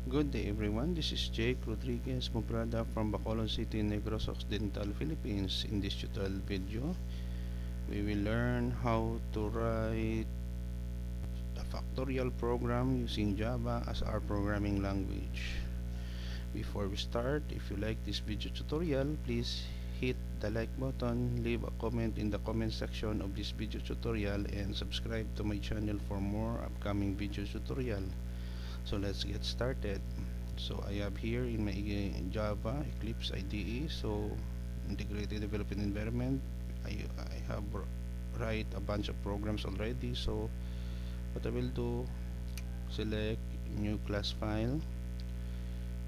Good day everyone, this is Jake Rodriguez Pomperada from Bacolod City, Negros Occidental Philippines. In this tutorial video, we will learn how to write a factorial program using Java as our programming language. Before we start, if you like this video tutorial, please hit the like button, leave a comment in the comment section of this video tutorial, and subscribe to my channel for more upcoming video tutorial. So let's get started. So I have here in my Java Eclipse IDE, so integrated development environment. I have write a bunch of programs already. So what I will do, select new class file,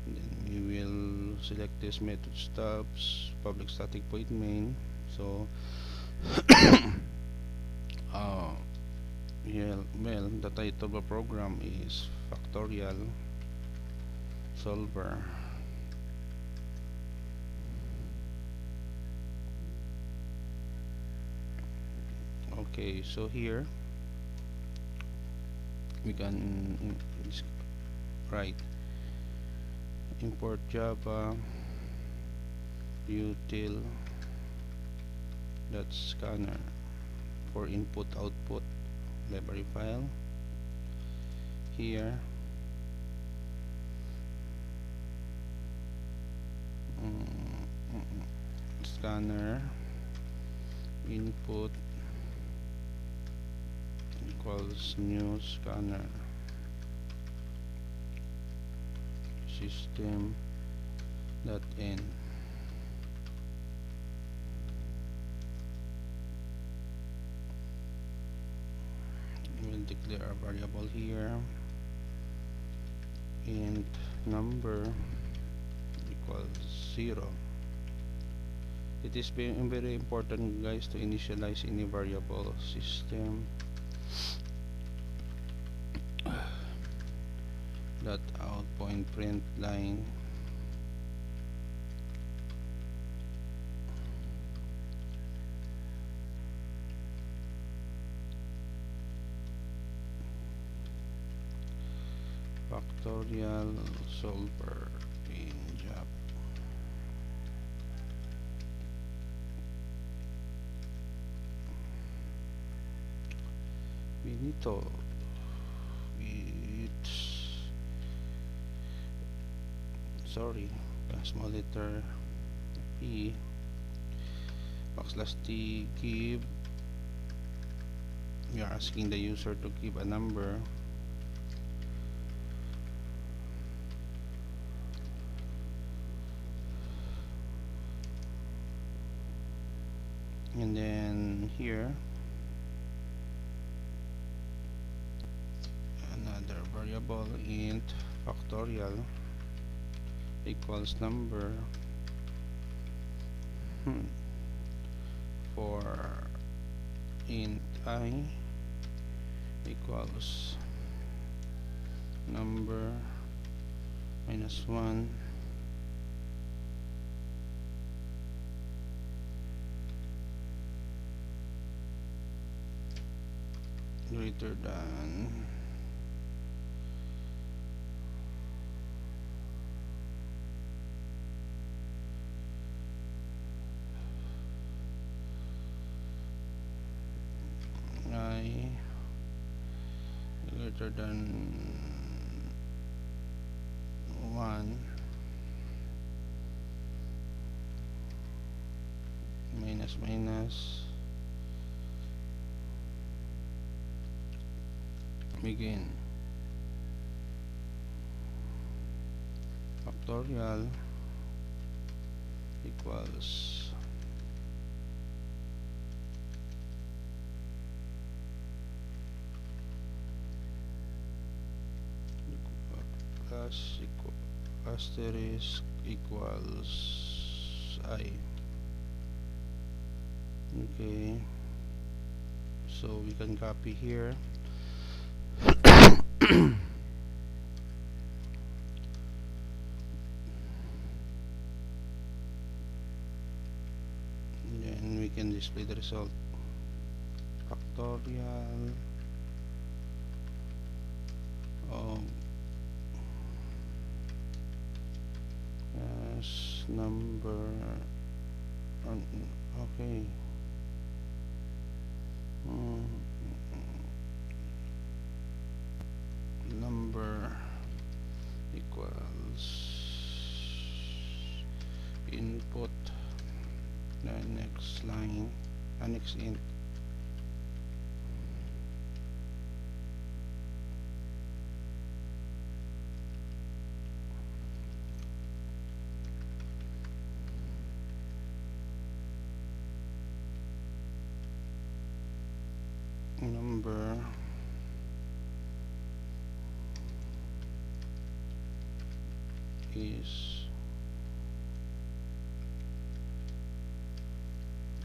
then we will select this method stubs public static void main. So well, the title of the program is Factorial Solver. Okay, so here we can write import Java util .scanner for input output library file. Here scanner input equals new scanner system dot n. We'll declare a variable here, int number equals 0. It is very important, guys, to initialize any variable system dot out point print line factorial solver in Java. We need to small letter P \t give. We are asking the user to give a number, and then here another variable int factorial equals number for int I equals number minus 1 greater than I greater than 1 minus begin factorial equals asterisk equals I. Okay, so we can copy here. Then we can display the result. Factorial of number okay. mm, Number equals input, the next line, next int number is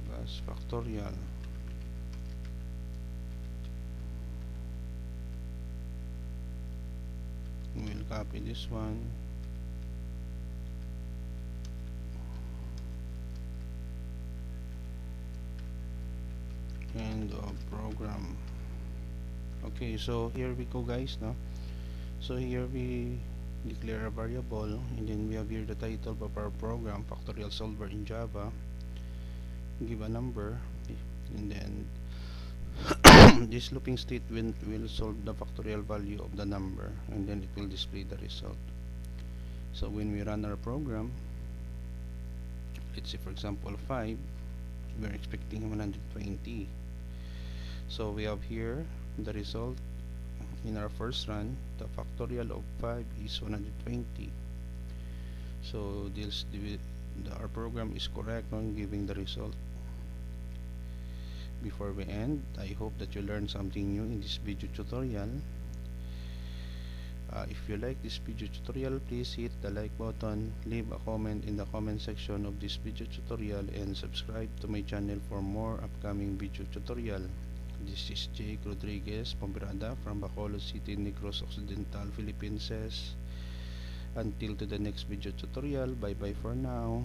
plus factorial. We'll copy this one and program. Okay, so here we go, guys. No, so here we declare a variable, and then we have here the title of our program, Factorial Solver in Java. Give a number, and then this looping statement will solve the factorial value of the number, and then it will display the result. So when we run our program, let's say for example 5, we're expecting 120. So we have here the result in our first run. The factorial of 5 is 120. So our program is correct on giving the result. Before we end, I hope that you learned something new in this video tutorial. If you like this video tutorial, please hit the like button, leave a comment in the comment section of this video tutorial, and subscribe to my channel for more upcoming video tutorial. This is Jake Rodriguez, Pomperada from Bacolod City, Negros Occidental Philippines. Until to the next video tutorial, bye bye for now.